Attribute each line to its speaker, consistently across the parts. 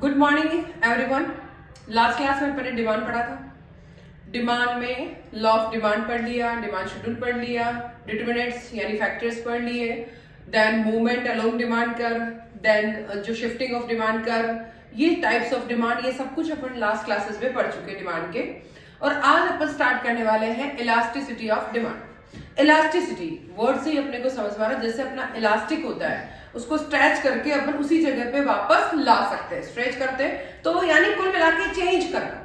Speaker 1: Good morning everyone. Last class में मैंने demand पढ़ा था। डिमांड में लॉ ऑफ डिमांड पढ़ लिया, डिमांड शेड्यूल पढ़ लिया, डिटरमिनेंट्स यानी फैक्टर्स पढ़ लिए, देन मूवमेंट अलोंग डिमांड कर, देन जो शिफ्टिंग ऑफ डिमांड कर, ये टाइप्स ऑफ डिमांड, ये सब कुछ अपन लास्ट क्लासेस में पढ़ चुके डिमांड के। और आज अपन स्टार्ट करने वाले हैं elasticity of demand. Elasticity word से ही अपने को समझ में आ रहा है, जैसे अपना इलास्टिक होता है उसको स्ट्रेच करके अपन उसी जगह पे वापस ला सकते हैं। स्ट्रेच करते हैं तो यानी कुल मिला के चेंज करना।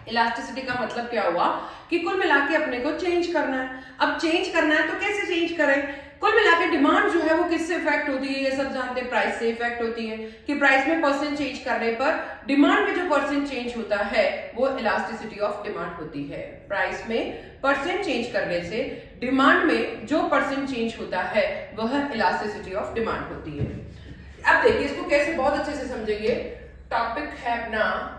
Speaker 1: इलास्टिसिटी का मतलब क्या हुआ कि कुल मिला के अपने को चेंज करना है। अब चेंज करना है तो कैसे चेंज करें? कुल मिला के डिमांड जो है वो किससे इफेक्ट होती है? ये सब जानते हैं, प्राइस से इफेक्ट होती है कि प्राइस में परसेंट चेंज करने पर डिमांड में जो परसेंट चेंज होता है वो इलास्टिसिटी ऑफ डिमांड होती है। प्राइस में परसेंट चेंज करने से डिमांड में जो परसेंट चेंज होता है वह इलास्टिसिटी ऑफ डिमांड होती है। अब देखिए इसको कैसे बहुत अच्छे से समझेंगे। टॉपिक है अपना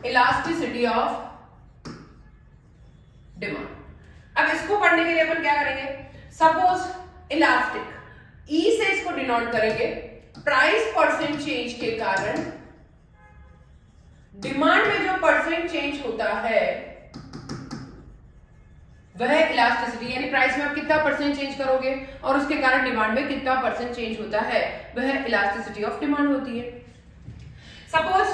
Speaker 1: इलास्टिसिटी ऑफ डिमांड। अब इसको पढ़ने के लिए अपन क्या करेंगे? सपोज इलास्टिक ई से इसको डिनोट करेंगे। प्राइस परसेंट चेंज के कारण डिमांड में जो परसेंट चेंज होता है वह इलास्टिसिटी, यानी प्राइस में आप कितना परसेंट चेंज करोगे और उसके कारण डिमांड में कितना परसेंट चेंज होता है वह इलास्टिसिटी ऑफ डिमांड होती है। सपोज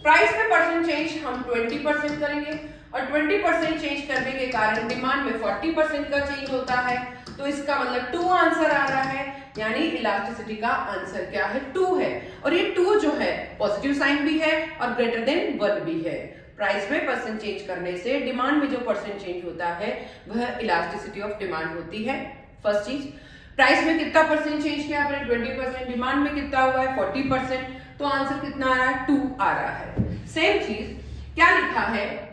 Speaker 1: प्राइस में परसेंट चेंज हम 20% करेंगे और 20% चेंज करने के कारण डिमांड में 40% का चेंज होता है, तो इसका मतलब 2 आंसर आ रहा है, यानी इलास्टिसिटी का आंसर क्या है? 2 है। और ये 2 जो है पॉजिटिव साइन भी है और ग्रेटर देन 1 भी है। प्राइस में परसेंट चेंज करने से डिमांड में जो परसेंट चेंज होता है वह इलास्टिसिटी ऑफ डिमांड होती है। फर्स्ट चीज, प्राइस में कितना परसेंट चेंज किया आपने? 20%। डिमांड में कितना हुआ है? 40%। तो आंसर कितना आ रहा है? 2 आ रहा है। सेम चीज क्या लिखा है?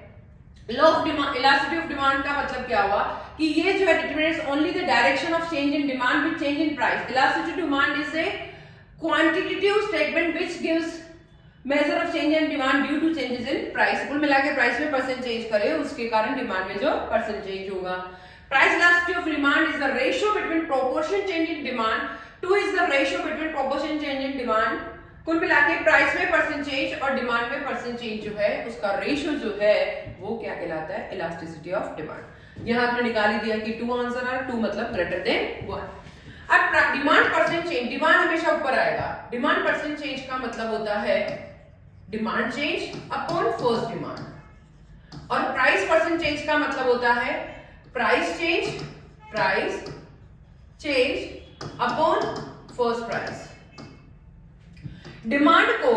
Speaker 1: Law of demand, elasticity of demand का मतलब क्या हुआ कि ये जो है determinates only the direction of change in demand with change in price. Elasticity of demand is a quantitative statement which gives measure of change in demand due to changes in price. कुल मिला के price में percent change करे उसके कारण demand में जो percent change होगा। Price elasticity of demand is the ratio between proportion change in demand two is the ratio between proportion change in demand. कुल मिला के प्राइस में परसेंट चेंज और डिमांड में परसेंट चेंज जो है उसका रेशियो जो है वो क्या कहलाता है? Elasticity of demand. यहां आपने निकाल ही दिया कि 2 आंसर आ, 2 मतलब ग्रेटर देन 1। अब डिमांड परसेंट चेंज, डिमांड हमेशा ऊपर आएगा। डिमांड परसेंट चेंज का मतलब होता है demand change upon first demand, और प्राइस परसेंट चेंज का मतलब होता है price change upon first price. Demand को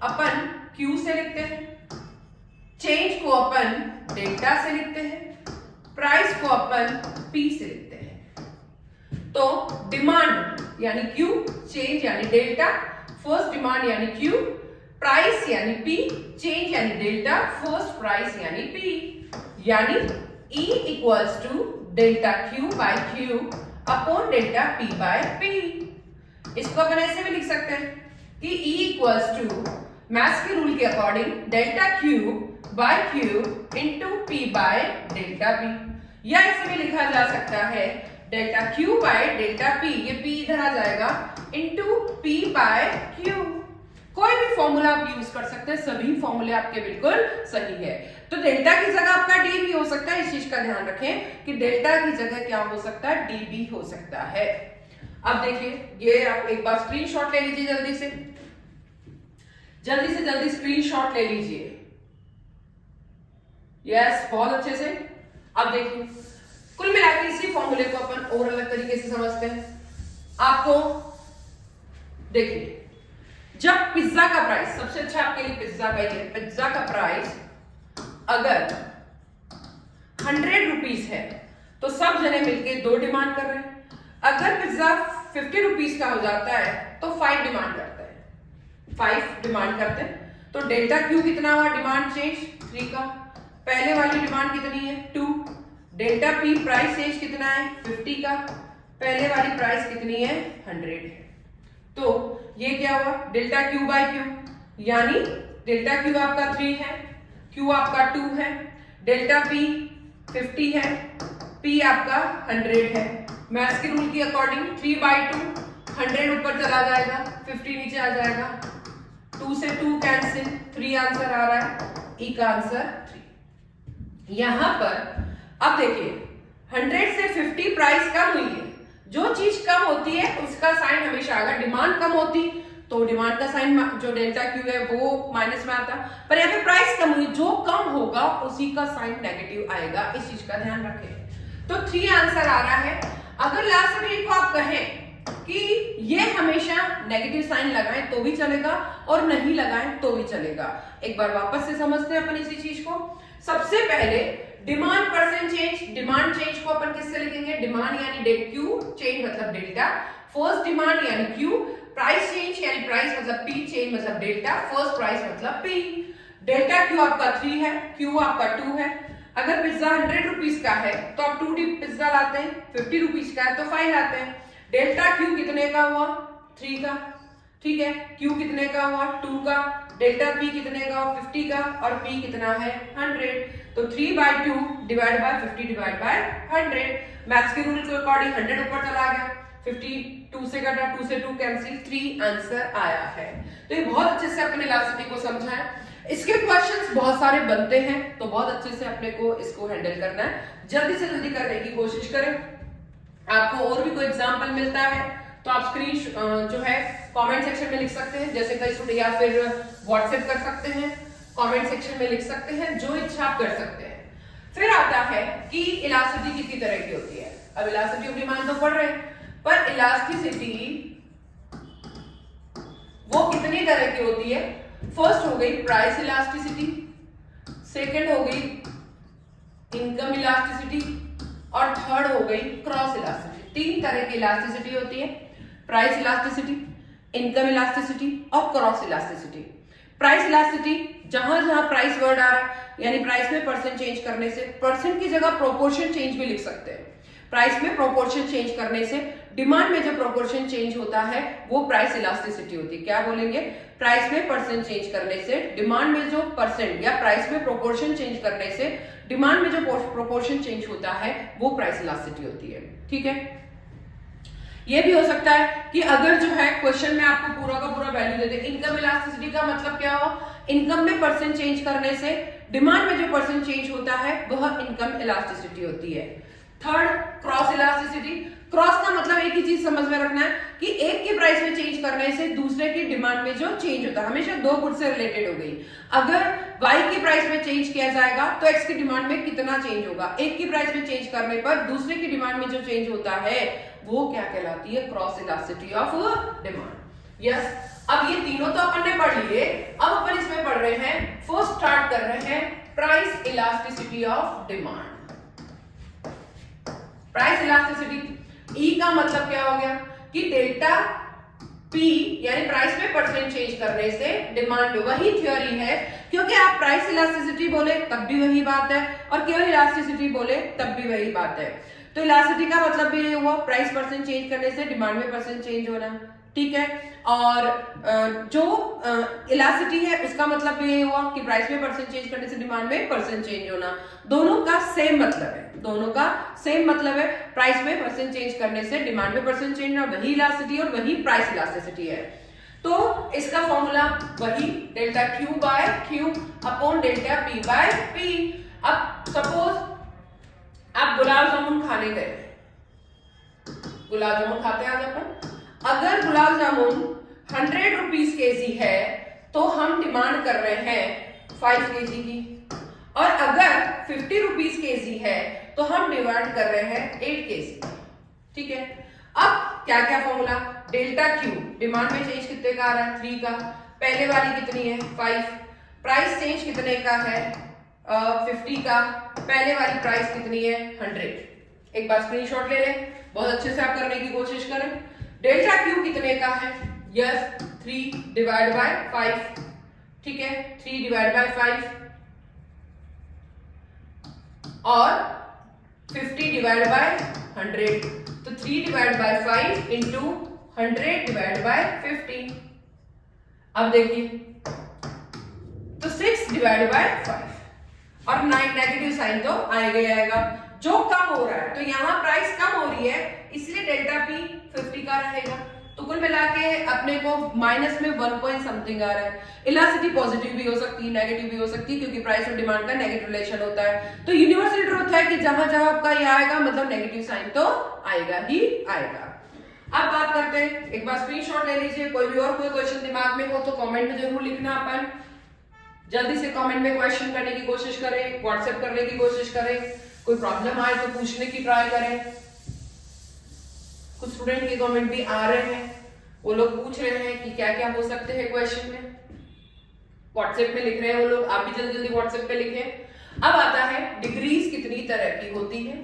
Speaker 1: अपन Q से लिखते हैं, चेंज को अपन डेल्टा से लिखते हैं, प्राइस को अपन P से लिखते हैं। तो डिमांड यानी Q, चेंज यानी डेल्टा, फर्स्ट डिमांड यानी Q, प्राइस यानी P, चेंज यानी डेल्टा, फर्स्ट प्राइस यानी P, यानी E equals to delta Q by Q upon delta P by P। इसको अपन ऐसे भी लिख सकते हैं कि E इक्वल्स टू मैथ्स के रूल के according delta Q by Q into P by delta P, या ऐसे भी लिखा जा सकता है delta Q by delta P, ये P इधर आ जाएगा, इंटू P बाय Q। कोई भी फॉर्मूला आप यूज कर सकते हैं, सभी फॉर्मूले आपके बिल्कुल सही है। तो डेल्टा की जगह आपका D भी हो सकता है, इस चीज का ध्यान रखें कि डेल्टा की जगह क्या हो सकता है? D भी हो सकता है। अब देखिए ये आप एक बार स्क्रीनशॉट ले लीजिए, जल्दी से जल्दी स्क्रीनशॉट ले लीजिए। यस, बहुत अच्छे से। अब देखिए कुल मिलाकर इसी फॉर्मूले को अपन और अलग तरीके से समझते हैं। आपको देखिए, जब पिज्जा का प्राइस, सबसे अच्छा आपके लिए पिज्जा का ही है, पिज्जा का प्राइस अगर 100 रुपीज है तो सब जने मिलके 2 डिमांड कर रहे हैं। अगर पिज्जा 50 रुपीज का हो जाता है तो 5 डिमांड करते हैं, 5 डिमांड करते हैं। तो डेल्टा Q कितना हुआ? डिमांड चेंज 3 का। पहले वाली डिमांड कितनी है? 2। डेल्टा P प्राइस चेंज कितना है? 50 का। पहले वाली प्राइस कितनी है? 100 है। तो ये क्या हुआ? डेल्टा Q बाय Q, यानी डेल्टा Q आपका 3 है, Q आपका 2 है, डेल्टा P 50 है, P आपका 100 है। मैथ्स के रूल के अकॉर्डिंग 3/2 100 ऊपर चला जाएगा, 50 नीचे आ जाएगा, 2 से 2 कैंसिल, 3 आंसर आ रहा है, ई का आंसर 3। यहां पर अब देखिए 100 से 50 प्राइस कम हुई है, जो चीज कम होती है उसका साइन हमेशा आएगा। डिमांड कम होती तो डिमांड का साइन जो डेल्टा क्यू है वो माइनस में आता, पर यहाँ पे प्राइस कम हुई, जो कम होगा उसी का साइन नेगेटिव आएगा, इस चीज का ध्यान रखें। तो 3 आंसर आ रहा है। अगर लास्ट ट्री को आप कहें कि ये हमेशा नेगेटिव साइन लगाएं तो भी चलेगा और नहीं लगाएं तो भी चलेगा। एक बार वापस से समझते हैं अपन इसी चीज को। सबसे पहले demand percent change, demand change को अपन किससे लिखेंगे? डिमांड यानी डेट क्यू, चेंज मतलब डेल्टा, फर्स्ट डिमांड यानी क्यू, प्राइस चेंज यानी प्राइस मतलब पी, चेंज मतलब डेल्टा, फर्स्ट प्राइस मतलब पी। डेल्टा क्यू आपका 3 है, क्यू आपका 2 है। अगर पिज्जा 100 रुपीज का है तो आप 2 पिज्जा लाते हैं, 50 रुपीज का है तो 5 लाते हैं। डेल्टा क्यू कितने का हुआ? 3 का, ठीक है। क्यू कितने का हुआ? 2 का। डेल्टा पी कितने का हुआ? 50 का, और पी कितना है? 100। तो 3/2 divide by 50 divide by 100। Maths के रूल के अकॉर्डिंग 100 ऊपर चला गया, 50 2 से कटा, 2 से 2 कैंसिल, 3 आंसर आया है। तो ये बहुत अच्छे से अपने इलास्टिसिटी को समझा है। इसके क्वेश्चंस बहुत सारे बनते हैं तो बहुत अच्छे से अपने को इसको हैंडल करना है, जल्दी से जल्दी करने की कोशिश करें। आपको और भी कोई एग्जांपल मिलता है तो आप स्क्रीन जो है कमेंट सेक्शन में लिख सकते हैं, जैसे कई स्टूडेंट, या फिर व्हाट्सएप कर सकते हैं, कमेंट सेक्शन में लिख सकते हैं, जो इच्छा आप कर सकते हैं। फिर आता है कि इलास्टिसिटी कितनी तरह की होती है। अब इलास्टिसिटी ऑफ डिमांड तो पढ़ रहे हैं, पर इलास्टिसिटी वो कितनी तरह की होती है? फर्स्ट हो गई प्राइस इलास्टिसिटी, सेकंड हो गई इनकम इलास्टिसिटी, और थर्ड हो गई क्रॉस इलास्टिसिटी। 3 तरह की इलास्टिसिटी होती है, प्राइस इलास्टिसिटी, इनकम इलास्टिसिटी और क्रॉस इलास्टिसिटी। प्राइस इलास्टिसिटी, जहां जहां प्राइस वर्ड आ रहा है यानी प्राइस में परसेंट चेंज करने से, परसेंट की जगह प्रोपोर्शन चेंज भी लिख सकते हैं। प्राइस में प्रोपोर्शन चेंज करने से डिमांड में जो प्रोपोर्शन चेंज होता है वो प्राइस इलास्टिसिटी होती है। क्या बोलेंगे? प्राइस में परसेंट चेंज करने से डिमांड में जो परसेंट, या प्राइस में प्रोपोर्शन चेंज करने से डिमांड में जो प्रोपोर्शन चेंज होता है वो प्राइस इलास्टिसिटी होती है। ठीक है। ये भी हो सकता है कि अगर जो है क्वेश्चन में आपको पूरा का पूरा वैल्यू दे दे, इनकम इलास्टिसिटी का मतलब क्या हुआ? इनकम में परसेंट चेंज करने से डिमांड में जो परसेंट चेंज होता है वह इनकम इलास्टिसिटी होती है। Third, cross elasticity. क्रॉस का मतलब एक ही चीज समझ में रखना है कि एक की प्राइस में चेंज करने से दूसरे की डिमांड में जो चेंज होता है, हमेशा 2 गुड से रिलेटेड हो गई। अगर y की प्राइस में चेंज किया जाएगा तो x की डिमांड में कितना चेंज होगा? एक की प्राइस में चेंज करने पर दूसरे की डिमांड में जो चेंज होता है वो क्या कहलाती है? Cross elasticity of demand. Yes, अब ये तीनों तो अपन ने पढ़ लिए, अब अपन इसमें पढ़ रहे हैं, फर्स्ट स्टार्ट कर रहे हैं price elasticity of demand. Price elasticity, E का मतलब क्या हो गया कि डेल्टा पी यानी प्राइस में परसेंट चेंज करने से डिमांड, वही थ्योरी है, क्योंकि आप प्राइस इलास्टिसिटी बोले तब भी वही बात है और केवल इलास्टिसिटी बोले तब भी वही बात है। तो इलास्टिसिटी का मतलब भी ये हुआ प्राइस परसेंट चेंज करने से डिमांड में परसेंट चेंज होना, ठीक है। और जो इलास्टिसिटी है उसका भी ये हुआ कि प्राइस में परसेंट चेंज करने से डिमांड में परसेंट चेंज होना। दोनों का सेम मतलब है, दोनों का सेम मतलब है। प्राइस में परसेंट चेंज करने से डिमांड में परसेंट चेंज होना, वही इलास्टिसिटी और वही प्राइस इलास्टिसिटी है। तो इसका फॉर्मूला वही delta Q by Q upon delta P by P. अब सपोज आप गुलाब जामुन खाने गए, गुलाब जामुन खाते हैं आज अपन। अगर गुलाब जामुन 100 रुपीज केजी है तो हम डिमांड कर रहे हैं 5 केजी की, और अगर 50 रुपीज केजी है तो हम डिमांड कर रहे हैं 8 केजी, ठीक है। अब क्या क्या फॉर्मूला? डेल्टा क्यू, डिमांड में चेंज कितने का आ रहा है? 3 का। पहले वाली कितनी है? 5। प्राइस चेंज कितने का है? 50 का। पहले वाली प्राइस कितनी है? 100। एक बार स्क्रीनशॉट ले लें, बहुत अच्छे से आप करने की कोशिश करें। डेल्टा क्यू कितने का है? यस, 3 डिवाइड बाय 5, ठीक है। 3 डिवाइड बाय 5 और 50 डिवाइड बाय 100, तो 3 divide by 5 into 100 divide by 50। अब देखिए, तो 6 डिवाइड बाय 5 और 9 नेगेटिव साइन तो आएगा ही आएगा, जो कम हो रहा है। तो यहां प्राइस कम हो रही है इसलिए डेल्टा पी 50 का रहेगा, तो कुल मिला के अपने को माइनस में 1 पॉइंट समथिंग आ रहा है। इलास्टिसिटी पॉजिटिव भी हो सकती है, नेगेटिव भी हो सकती है, क्योंकि प्राइस और डिमांड का नेगेटिव रिलेशन होता है। तो यूनिवर्सल ट्रूथ है कि जहां जहां आपका ये आएगा मतलब नेगेटिव साइन तो आएगा ही आएगा। अब बात करते हैं, एक बार स्क्रीनशॉट ले लीजिए। कोई भी और कोई क्वेश्चन दिमाग में हो तो कमेंट में जरूर लिखना। अपन जल्दी से कमेंट में क्वेश्चन करने की कोशिश करें, व्हाट्सएप करने की कोशिश करें, कोई प्रॉब्लम आए तो पूछने की ट्राई करें। कुछ स्टूडेंट के कमेंट भी आ रहे हैं, वो लोग पूछ रहे हैं कि क्या क्या हो सकते हैं क्वेश्चन में, व्हाट्सएप में लिख रहे हैं वो लोग। आप भी जल्दी जल्दी व्हाट्सएप पे लिखें। अब आता है डिग्रीज कितनी तरह की होती है,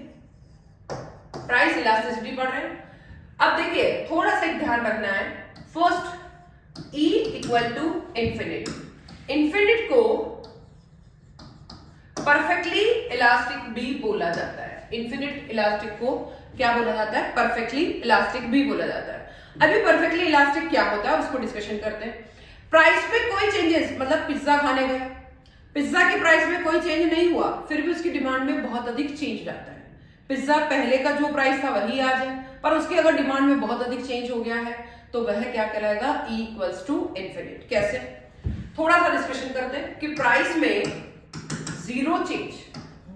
Speaker 1: प्राइस इलास्टिसिटी पढ़ रहे हैं। अब देखिए थोड़ा सा एक ध्यान रखना है। First E equal to infinite, infinite को परफेक्टली इलास्टिक भी बोला जाता है। इंफिनिट इलास्टिक को क्या बोला जाता है? परफेक्टली इलास्टिक भी बोला जाता है। अभी परफेक्टली इलास्टिक क्या होता है उसको डिस्कशन करते हैं। प्राइस पे कोई चेंजेस, मतलब पिज्जा खाने गए, पिज्जा की प्राइस में कोई चेंज नहीं हुआ, फिर भी उसकी डिमांड में बहुत अधिक चेंज जाता है। पिज्जा पहले का जो प्राइस था वही आ जाए, पर उसकी अगर डिमांड में बहुत अधिक चेंज हो गया है तो वह क्या कहलाएगा? E equals to infinite. कैसे? थोड़ा सा डिस्कशन करते हैं कि प्राइस में जीरो चेंज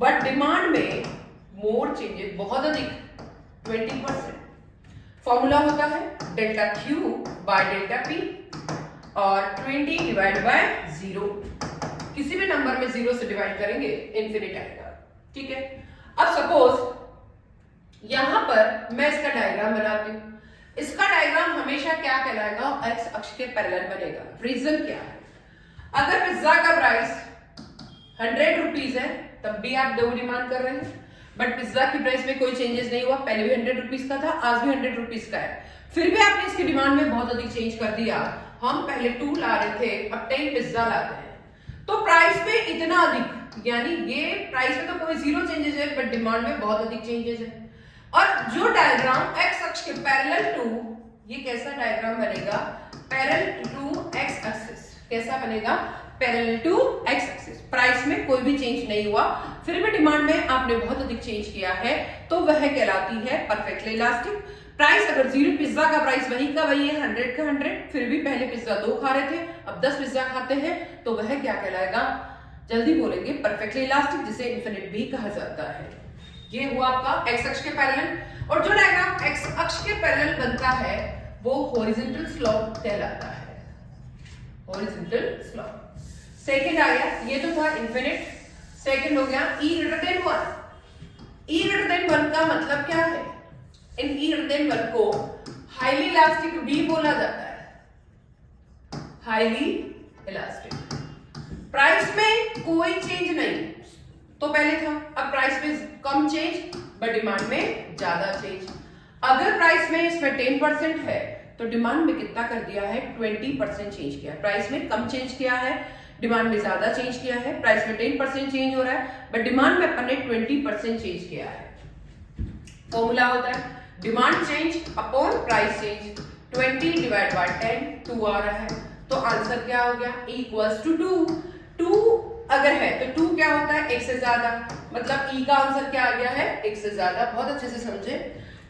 Speaker 1: बट डिमांड में मोर चेंजेस, बहुत अधिक 20%। फॉर्मूला होता है delta Q by delta P और 20 डिवाइड बाय 0। किसी भी नंबर में 0 से डिवाइड करेंगे इंफिनिट आएगा। ठीक है, अब सपोज यहां पर मैं इसका डायग्राम बनाती हूं। इसका डायग्राम हमेशा क्या कहलाएगा? एक्स अक्ष के पैरेलल बनेगा। रीजन क्या है? अगर पिज्जा का प्राइस 100 रुपीज है तब भी आप 2 डिमांड कर रहे हैं, बट पिज्जा की प्राइस में कोई चेंजेस नहीं हुआ, पहले भी 100 रुपीज का था, आज भी 100 रुपीज का है, फिर भी आपने इसकी डिमांड में बहुत अधिक चेंज कर दिया। हम पहले 2 ला रहे थे, अब 10 पिज्जा लाते हैं, तो प्राइस में इतना अधिक, यानी ये प्राइस में तो कोई 0 चेंजेस है बट डिमांड में बहुत अधिक चेंजेस है। और जो डायग्राम एक्स अक्ष के पैरेलल टू, ये कैसा डायग्राम बनेगा? Parallel to X axis. कैसा बनेगा? Parallel to X axis. Price में कोई भी चेंज नहीं हुआ, फिर भी डिमांड में आपने बहुत अधिक चेंज किया है, तो वह कहलाती है परफेक्टली इलास्टिक। प्राइस अगर 0, पिज्जा का प्राइस वही का वही है, 100 का 100, फिर भी पहले पिज्जा 2 खा रहे थे, अब 10 पिज्जा खाते हैं, तो वह क्या कहलाएगा? जल्दी बोलेंगे, परफेक्टली इलास्टिक, जिसे इंफिनिट भी कहा जाता है। ये हुआ आपका एक्स अक्ष के पैरेलल। और जो डायग्राम एक्स अक्ष के पैरेलल बनता है वो हॉरिजॉन्टल स्लोप कहलाता है। Horizontal slope. सेकंड आ गया, ये तो था इंफिनिट। सेकंड हो गया E greater than 1। E greater than 1 का मतलब क्या है? इन E ग्रेटर देन 1 को हाईली इलास्टिक भी बोला जाता है। Highly elastic. प्राइस में कोई चेंज नहीं तो पहले था, अब प्राइस में कम चेंज बट डिमांड में ज्यादा चेंज। अगर प्राइस में इसमें 10% है तो डिमांड में कितना कर दिया है? 20% चेंज किया। प्राइस में कम चेंज किया है, डिमांड में ज्यादा चेंज किया है। प्राइस में 10% चेंज हो रहा है बट डिमांड में अपन ने 20% चेंज किया है। फॉर्मूला होता है demand change upon price change. 20 divide by 10, 2 आ रहा है, तो आंसर क्या हो गया? E equals to 2। 2 अगर है तो 2 क्या होता है? 1 से ज्यादा, मतलब E का आंसर क्या आ गया है? 1 से ज्यादा। बहुत अच्छे से समझे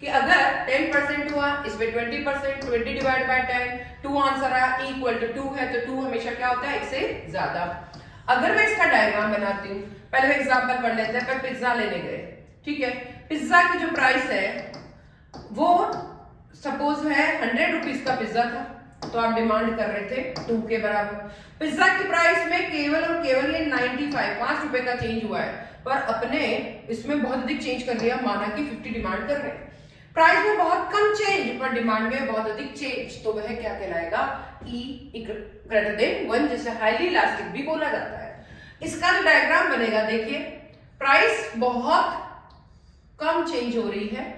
Speaker 1: कि अगर 10% हुआ, इसमें 20%, 20 डिवाइड बाय 10, 2 आंसर आया, E इक्वल टू 2 है, तो 2 हमेशा क्या होता है? 1 से ज्यादा। अगर मैं इसका डायग्राम बनाती हूँ, पहले मैं एग्जांपल पढ़ लेते हैं। पर पिज्जा लेने गए, ठीक है, पिज्जा की जो प्राइस है वो सपोज है 100 रुपीज का पिज्जा था, तो आप डिमांड कर रहे थे 2 के बराबर। पिज्जा की प्राइस में केवल और केवल ये 95, 5 रुपए का चेंज हुआ है, पर अपने इसमें बहुत अधिक चेंज कर लिया, माना कि 50 डिमांड कर रहे हैं। प्राइस में बहुत कम चेंज पर डिमांड में बहुत अधिक चेंज, तो वह क्या कहलाएगा? E ग्रेटर देन 1, जिसे हाईली इलास्टिक भी बोला जाता है। इसका जो डायग्राम बनेगा, देखिए प्राइस बहुत कम चेंज हो रही है,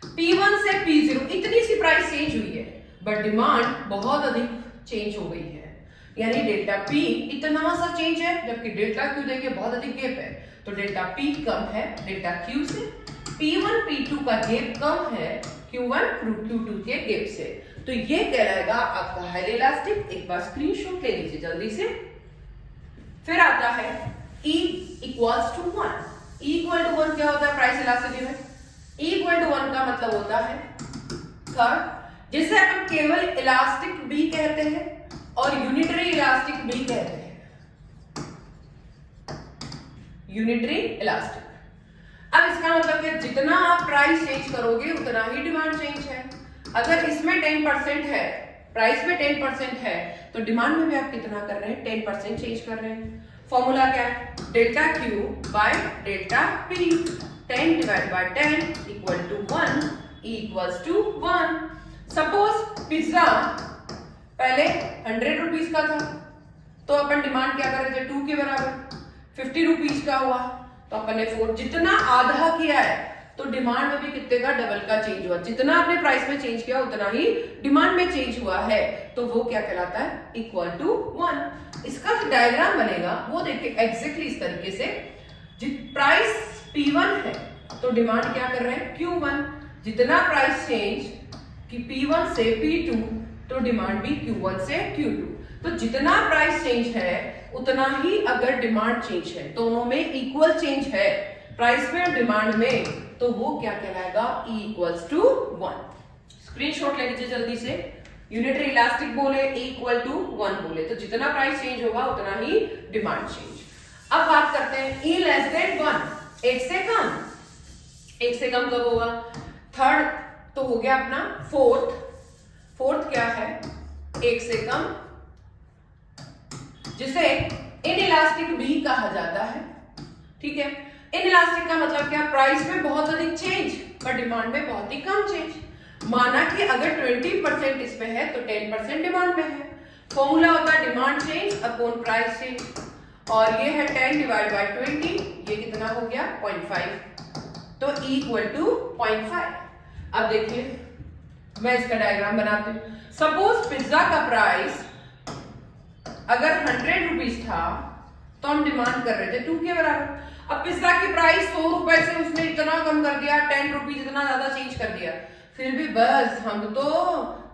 Speaker 1: P1 से P0 इतनी सी प्राइस चेंज हुई है, बट डिमांड बहुत अधिक चेंज हो गई है, यानी डेल्टा P इतना सा चेंज है, जबकि डेल्टा Q देखिए बहुत अधिक गैप है, तो डेल्टा P कम है डेल्टा Q से। P1 P2 का गैप कम है Q1 Q2 के गैप से, तो ये कहलाएगा आपका हाईली इलास्टिक। एक बार स्क्रीनशॉट ले लीजिए जल्दी से। फिर आता है E equals to 1। E equal to 1 क्या होता है प्राइस इलास्टिसिटी में? E इक्वल टू 1 का मतलब होता है थर्ड, जिसे अपन केवल इलास्टिक बी कहते हैं और यूनिटरी इलास्टिक बी कहते हैं, यूनिटरी इलास्टिक। अब इसका मतलब कि जितना आप प्राइस चेंज करोगे उतना ही डिमांड चेंज है। अगर इसमें 10% है, प्राइस में 10% है, तो डिमांड में भी आप कितना कर रहे हैं, 10% चेंज कर रहे हैं। फॉर्मूला क्या है, delta Q by delta P, 10 divide by 10 equal to 1 equals to 1। Suppose pizza पहले 100 रुपीज का था, तो अपन डिमांड क्या कर रहे थे, 2 के बराबर, 50 रुपीज का हुआ, तो अपन ने 4 जितना आधा किया है, तो डिमांड में भी कितने का, डबल का चेंज हुआ। जितना आपने प्राइस में चेंज किया उतना ही डिमांड में चेंज हुआ है, तो वो क्या कहलाता है, इक्वल टू 1। इसका जो डायग्राम बनेगा वो देखिए एग्जैक्टली इस तरीके से, प्राइस P1 है तो डिमांड क्या कर रहे हैं, Q1। जितना प्राइस चेंज कि P1 से P2, तो डिमांड भी Q1 से Q2। तो जितना प्राइस चेंज है उतना ही अगर डिमांड चेंज है, दोनों में इक्वल चेंज है प्राइस में और डिमांड में, तो वो क्या कहलाएगा, E इक्वल्स टू 1। स्क्रीनशॉट ले लीजिए जल्दी से। यूनिटरी इलास्टिक बोले, E इक्वल टू 1 बोले, तो जितना प्राइस चेंज होगा उतना ही डिमांड चेंज। अब बात करते हैं E लेस देन 1, एक से कम, एक से कम कब होगा, थर्ड तो हो गया अपना, फोर्थ क्या है, एक से कम, जिसे इनइलास्टिक बी कहा जाता है। ठीक है, इनइलास्टिक का मतलब क्या, प्राइस में बहुत अधिक चेंज पर डिमांड में बहुत ही कम चेंज। माना कि अगर 20% इसमें है तो 10% डिमांड में है। फॉर्मूला होता है demand change upon price change, और ये है 10 डिवाइड बाय 20, ये कितना हो गया, 0.5, तो E इक्वल टू 0.5। अब देखिए मैं इसका डायग्राम बनाती हूँ। सपोज पिज्जा का प्राइस अगर 100 रुपीज था तो हम डिमांड कर रहे थे 2 के बराबर। अब पिज्जा की प्राइस 100 रुपए से उसने इतना कम कर दिया, 10 रुपीज इतना ज्यादा चेंज कर दिया, फिर भी बस हम तो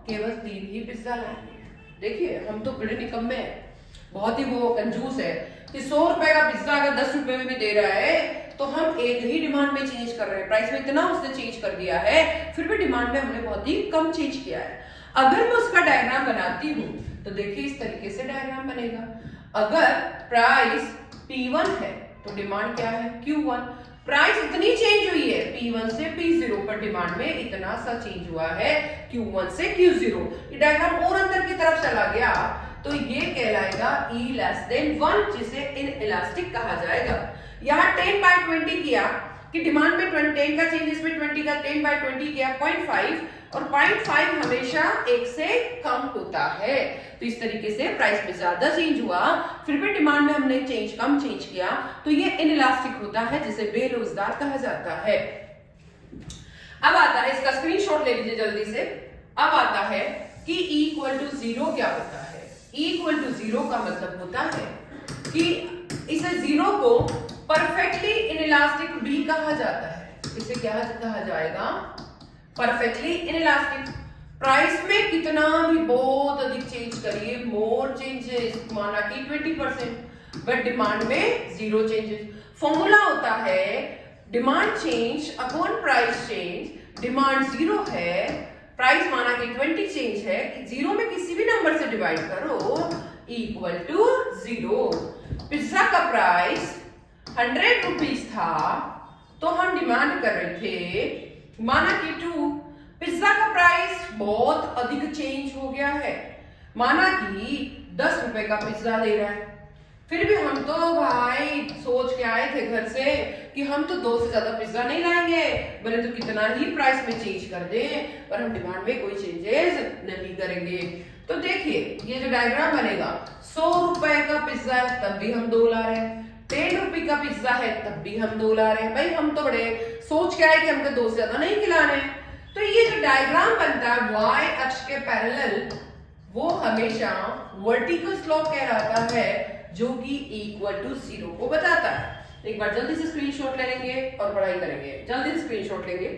Speaker 1: केवल 3 ही पिज्जा लाएंगे। देखिए हम तो बड़े निकम्मे हैं, बहुत ही वो कंजूस है कि 100 रुपए का पिज्जा अगर 10 रुपए में भी दे रहा है तो हम एक ही डिमांड में चेंज कर रहे हैं, प्राइस में इतना उसने चेंज कर दिया है, फिर भी डिमांड में हमने बहुत ही कम चेंज किया है। अगर मैं उसका डायग्राम बनाती हूँ तो देखिए इस तरीके से डायग्राम बनेगा। अगर प्राइस P1 है तो डिमांड क्या है, Q1। प्राइस इतनी चेंज हुई है P1 से P0, पर डिमांड में इतना सा चेंज हुआ है Q1 से Q0। ये डायग्राम और अंदर की तरफ चला गया तो ये कहलाएगा E लेस देन 1, जिसे इनइलास्टिक कहा जाएगा। यहाँ 10 बाय 20 किया कि डिमांड में 10 का चेंज, इसमें 20 का 10 बाय 20 किया 0.5, और 0.5 हमेशा 1 से कम होता है। तो इस तरीके से प्राइस में ज्यादा चेंज हुआ फिर भी डिमांड में हमने कम चेंज किया, तो ये इनइलास्टिक होता है, जिसे बेरोजगार कहा जाता है। अब आता है, इसका स्क्रीनशॉट ले लीजिए जल्दी से। अब आता है कि E इक्वल टू 0 क्या होता है। E इक्वल टू 0 का मतलब होता है कि इसे 0 को परफेक्टली इनइलास्टिक बी कहा जाता है। इसे क्या कहा जाएगा, परफेक्टली इनइलास्टिक। प्राइस में कितना भी बहुत अधिक चेंज करिए, मोर चेंजेस, माना कि 20%, बट डिमांड में 0 चेंजेस। फॉर्मूला होता है demand change upon price change. Demand 0 है, प्राइस माना कि 20 चेंज है, 0 में किसी भी नंबर से डिवाइड करो, इक्वल टू 0। पिज्जा का प्राइस 100 रुपीज था तो हम डिमांड कर रहे थे माना कि 2। पिज्जा का प्राइस बहुत अधिक चेंज हो गया है, माना कि 10 रुपए का पिज्जा दे रहा है, फिर भी हम तो भाई सोच के आए थे घर से कि हम तो 2 से ज्यादा पिज्जा नहीं लाएंगे, भले तो कितना ही प्राइस में चेंज कर दें, पर हम डिमांड में कोई चेंजेस नहीं करेंगे। तो देखिए ये जो डायग्राम बनेगा, 100 रुपए का पिज्जा है तब भी हम 2 ला रहे हैं, 10 रुपए का पिज्जा है तब भी हम 2 ला रहे हैं। भाई हम तो बड़े सोच के आए कि हमको 2 से ज्यादा नहीं खिलाने। तो ये जो डायग्राम बनता है y अक्ष के पैरेलल, वो हमेशा वर्टिकल स्लोप कहलाता है, जो कि इक्वल टू 0 को बताता है। एक बार जल्दी से स्क्रीनशॉट ले लेंगे और पढ़ाई करेंगे, जल्दी से स्क्रीनशॉट लेंगे।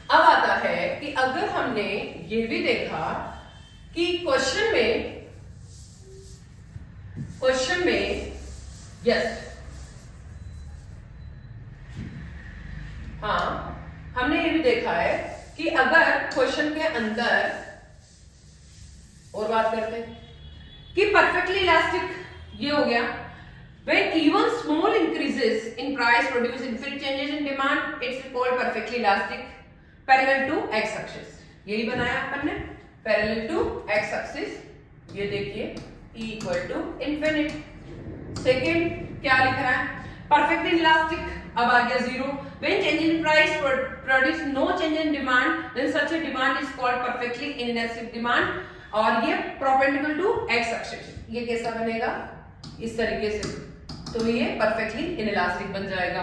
Speaker 1: अब आता है कि अगर हमने ये भी देखा कि क्वेश्चन में यस, हाँ हमने ये भी देखा है कि अगर क्वेश्चन के अंदर और बात करते हैं कि परफेक्टली इलास्टिक ये हो गया, when even small increases in price produce infinite changes in demand, it's called perfectly elastic parallel to x axis। यही बनाया अपन ने, parallel to x axis, ये देखिए E equal to infinite। Second क्या लिख रहा है, perfectly elastic, अब आ गया zero, when change in price produce no change in demand, then such a demand is called perfectly inelastic demand, और ये perpendicular to x axis। ये कैसा बनेगा, इस तरीके से, तो ये परफेक्टली इनइलास्टिक बन जाएगा।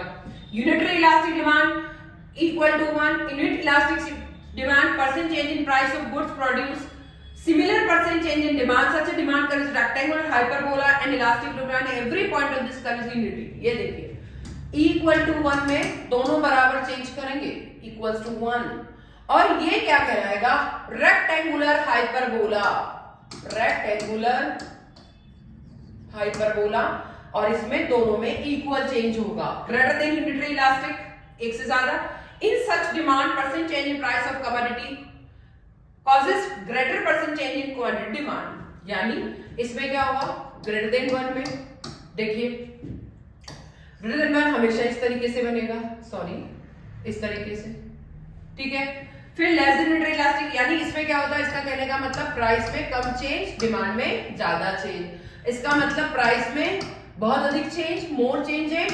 Speaker 1: Unitary elastic demand equal to 1 unit elastic demand percent change in price of goods produce similar percent change in demand, such a demand curve is rectangular hyperbola and elastic demand every point of this curve is unity. ये देखिए equal to 1 में दोनों बराबर change करेंगे, equals to 1, और ये क्या कहलाएगा, रेक्टेंगुलर हाइपरबोला, रेक्टेंगुलर हाइपरबोला, और इसमें दोनों में इक्वल चेंज होगा, ग्रेटर देन यूनिटरी इलास्टिक, एक से ज्यादा। In such demand percent change in price of commodity causes greater percent change in quantity demand, यानी इसमें क्या होगा, ग्रेटर देन 1 में, देखिए ग्रेटर देन 1 हमेशा इस तरीके से बनेगा, सॉरी इस तरीके से, ठीक है। फिर लेस देन यूनिटरी इलास्टिक, यानी इसमें क्या होता है, इसका कहने का मतलब प्राइस में कम चेंज, डिमांड में ज्यादा चेंज। इसका मतलब प्राइस में बहुत अधिक चेंज, मोर चेंज है,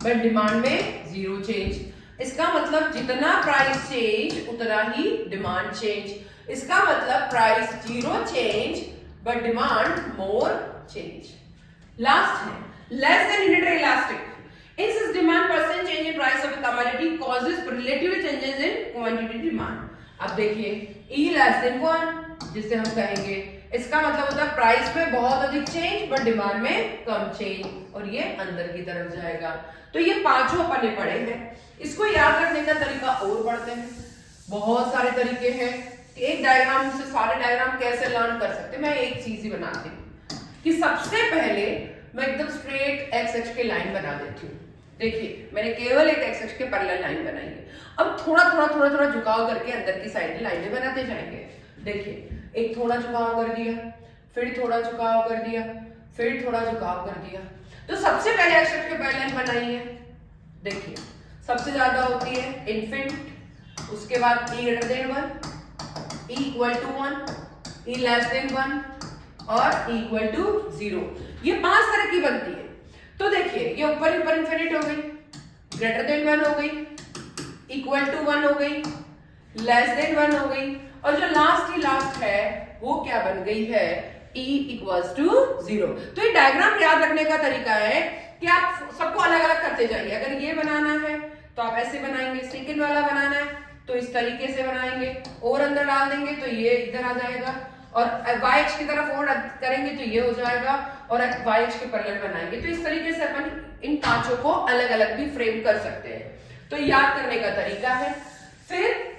Speaker 1: बट डिमांड में जीरो चेंज। इसका मतलब जितना प्राइस चेंज उतना ही डिमांड चेंज। इसका मतलब price zero change but demand more change. Last है लेस देन यूनिटरी इलास्टिक, इस demand percent change in price of commodity causes relative changes in quantity demand. अब देखिए E लेस देन 1, जिसे हम कहेंगे, इसका मतलब होता है प्राइस में बहुत अधिक चेंज बट डिमांड में कम चेंज, और ये अंदर की तरफ जाएगा। तो ये पांचों अपने पढ़े हैं, इसको याद रखने का तरीका और पढ़ते हैं, बहुत सारे तरीके हैं। एक डायग्राम से सारे डायग्राम कैसे लर्न कर सकते हैं, मैं एक चीज ही बनाती हूँ कि सबसे पहले मैं एकदम स्ट्रेट एक्स एक्स की लाइन बना देती हूँ। देखिए मैंने केवल एक एक्स एक्स के पैरेलल लाइन बनाई है, अब थोड़ा थोड़ा थोड़ा थोड़ा झुकाव करके अंदर की साइड में लाइनें बनाते जाएंगे। देखिए एक थोड़ा झुकाव कर दिया, फिर थोड़ा झुकाव कर दिया, फिर थोड़ा झुकाव कर दिया। तो सबसे पहले एक्स एक्स के पैरेलल बनाई है, देखिए सबसे ज्यादा होती है इन्फिनिट, उसके बाद E greater than 1, E equal to 1, E less than 1 और E इक्वल टू 0। ये 5 तरह की बनती है। तो देखिए ये ऊपर ऊपर इन्फिनिट हो गई, ग्रेटर देन 1 हो गई, इक्वल टू 1 हो गई, लेस देन 1 हो गई, और जो लास्ट की लास्ट है वो क्या बन गई है, E इक्वल्स टू 0। तो ये डायग्राम याद रखने का तरीका है कि आप सबको अलग अलग करते जाइए। अगर ये बनाना है तो आप ऐसे बनाएंगे, सेकंड वाला बनाना है तो इस तरीके से बनाएंगे, और अंदर डाल देंगे तो ये इधर आ जाएगा, और y अक्ष की तरफ और करेंगे तो ये हो जाएगा, और y अक्ष के पैरेलल बनाएंगे। तो इस तरीके से अपन इन पांचों को अलग अलग भी फ्रेम कर सकते हैं। तो याद करने का तरीका है। फिर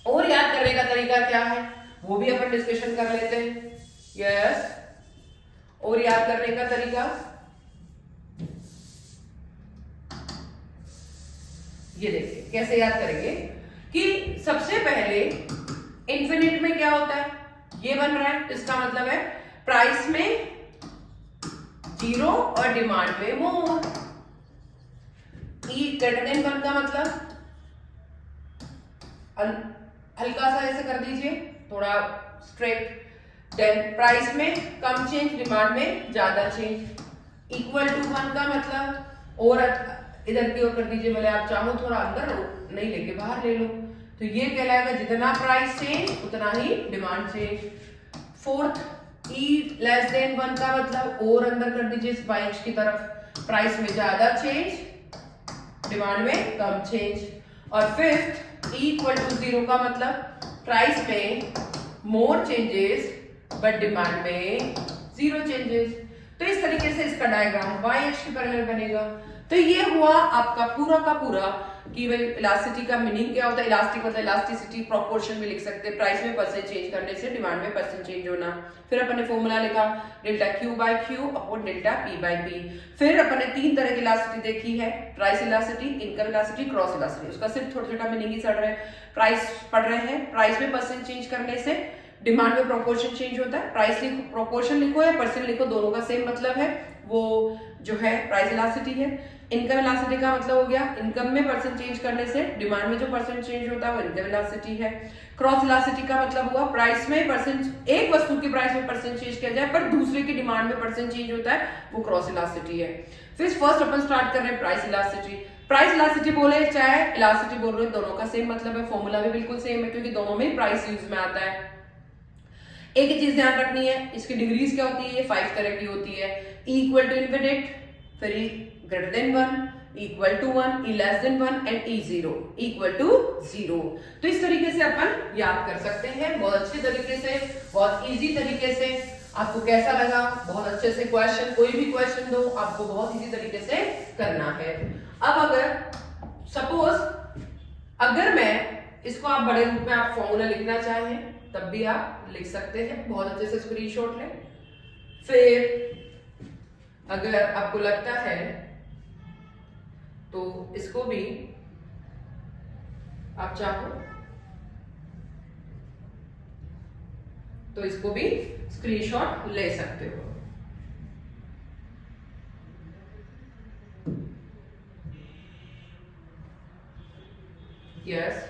Speaker 1: और याद करने का तरीका क्या है वो भी अपन डिस्कशन कर लेते हैं। यस, और याद करने का तरीका ये देखिए कैसे याद करेंगे कि सबसे पहले इन्फिनिट में क्या होता है, ये बन रहा है, इसका मतलब है प्राइस में जीरो और डिमांड में मोर। E ग्रेटर देन 1 का मतलब हल्का सा ऐसे कर दीजिए, थोड़ा स्ट्रेट, देन प्राइस में कम चेंज, डिमांड में ज्यादा चेंज। इक्वल टू 1 का मतलब और इधर की ओर कर दीजिए, भले आप चाहो थोड़ा अंदर नहीं लेके बाहर ले लो, तो ये कहलाएगा जितना प्राइस चेंज उतना ही demand change. Fourth E less than 1 का मतलब और अंदर कर दीजिए इस y अक्ष की तरफ, प्राइस में ज्यादा चेंज, डिमांड में कम चेंज। और फिफ्थ E इक्वल टू 0 का मतलब प्राइस में मोर चेंजेस बट डिमांड में जीरो चेंजेस। तो इस तरीके से इसका डायग्राम y अक्ष के पैरेलल बनेगा। तो ये हुआ आपका पूरा का पूरा कि भाई इलास्टिसिटी का मीनिंग क्या होता है। इलास्टिक मतलब इलास्टिसिटी प्रोपोर्शन में लिख सकते हैं, प्राइस में परसेंट चेंज करने से डिमांड में परसेंट चेंज होना। फिर अपन ने फॉर्मूला लिखा delta Q by Q upon delta P by P. फिर अपन ने 3 तरह की इलास्टिसिटी देखी है, price elasticity, income elasticity, cross elasticity. उसका सिर्फ थोड़ा छोटा मीनिंग ही चढ़ रहे हैं। प्राइस पढ़ रहे हैं, प्राइस में परसेंट चेंज करने से डिमांड में प्रोपोर्शन चेंज होता है। प्राइस लिखो, प्रोपोर्शन लिखो या परसेंट लिखो, दोनों का सेम मतलब है, वो जो है प्राइस इलास्टिसिटी है। इनकम इलास्टिसिटी का मतलब हो गया इनकम में परसेंट चेंज करने से डिमांड में जो परसेंट चेंज होता है वो इनकम इलास्टिसिटी है। क्रॉस इलास्टिसिटी का मतलब हुआ प्राइस में परसेंट, एक वस्तु की प्राइस में परसेंट चेंज किया जाए पर दूसरे की डिमांड में परसेंट चेंज होता है, वो क्रॉस इलास्टिसिटी है। फिर फर्स्ट अपन स्टार्ट कर रहे हैं प्राइस इलास्टिसिटी। प्राइस इलास्टिसिटी बोले चाहे इलास्टिसिटी बोल रहे, दोनों का सेम मतलब है, फॉर्मूला भी बिल्कुल सेम है क्योंकि दोनों में प्राइस यूज में आता है। एक ही चीज ध्यान रखनी है, इसकी डिग्रीज क्या होती है, ये 5 तरह की होती है। इक्वल टू इनफिनिट, फिर greater than 1, equal to 1, E less than 1 and E 0 equal to 0। तो इस तरीके से अपन याद कर सकते हैं बहुत अच्छे तरीके से, बहुत इजी तरीके से। आपको कैसा लगा? बहुत अच्छे से क्वेश्चन, कोई भी क्वेश्चन दो आपको बहुत इजी तरीके से करना है। अब अगर सपोज अगर मैं इसको आप बड़े रूप में आप फॉर्मूला लिखना चाहें तब भी आप लिख सकते हैं, बहुत अच्छे से स्क्रीनशॉट लें। फिर अगर आपको लगता है तो इसको भी आप चाहो तो इसको भी स्क्रीनशॉट ले सकते हो। यस,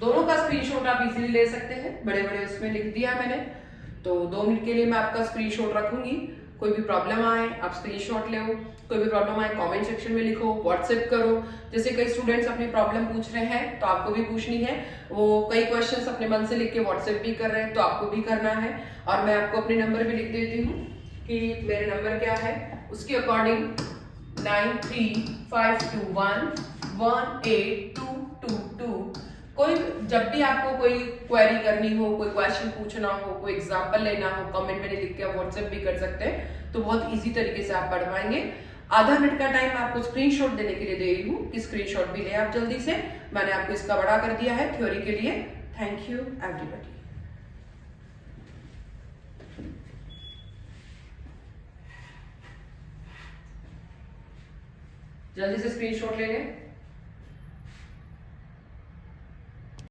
Speaker 1: दोनों का स्क्रीनशॉट आप इजीली ले सकते हैं, बड़े बड़े उसमें लिख दिया मैंने। तो 2 मिनट के लिए मैं आपका स्क्रीनशॉट रखूंगी। कोई भी प्रॉब्लम आए आप स्क्रीनशॉट ले, कोई भी प्रॉब्लम आए कमेंट सेक्शन में लिखो, व्हाट्सएप करो। जैसे कई स्टूडेंट्स अपनी प्रॉब्लम पूछ रहे हैं तो आपको भी पूछनी है, वो कई क्वेश्चंस अपने मन से लिख के व्हाट्सएप भी कर रहे हैं तो आपको भी करना है। और मैं आपको अपने नंबर भी लिख देती हूँ कि मेरे नंबर क्या है, उसके अकॉर्डिंग 9352118222। कोई जब भी आपको कोई क्वेरी करनी हो, कोई क्वेश्चन पूछना हो, कोई एग्जांपल लेना हो, कमेंट में लिख के व्हाट्सएप भी कर सकते हैं, तो बहुत इजी तरीके से आप पढ़ पाएंगे। आधा मिनट का टाइम आपको स्क्रीनशॉट देने के लिए दे रही हूँ कि स्क्रीनशॉट भी ले आप जल्दी से। मैंने आपको इसका बड़ा कर दिया है थ्योरी के लिए। Thank you everybody. जल्दी से स्क्रीनशॉट ले लें।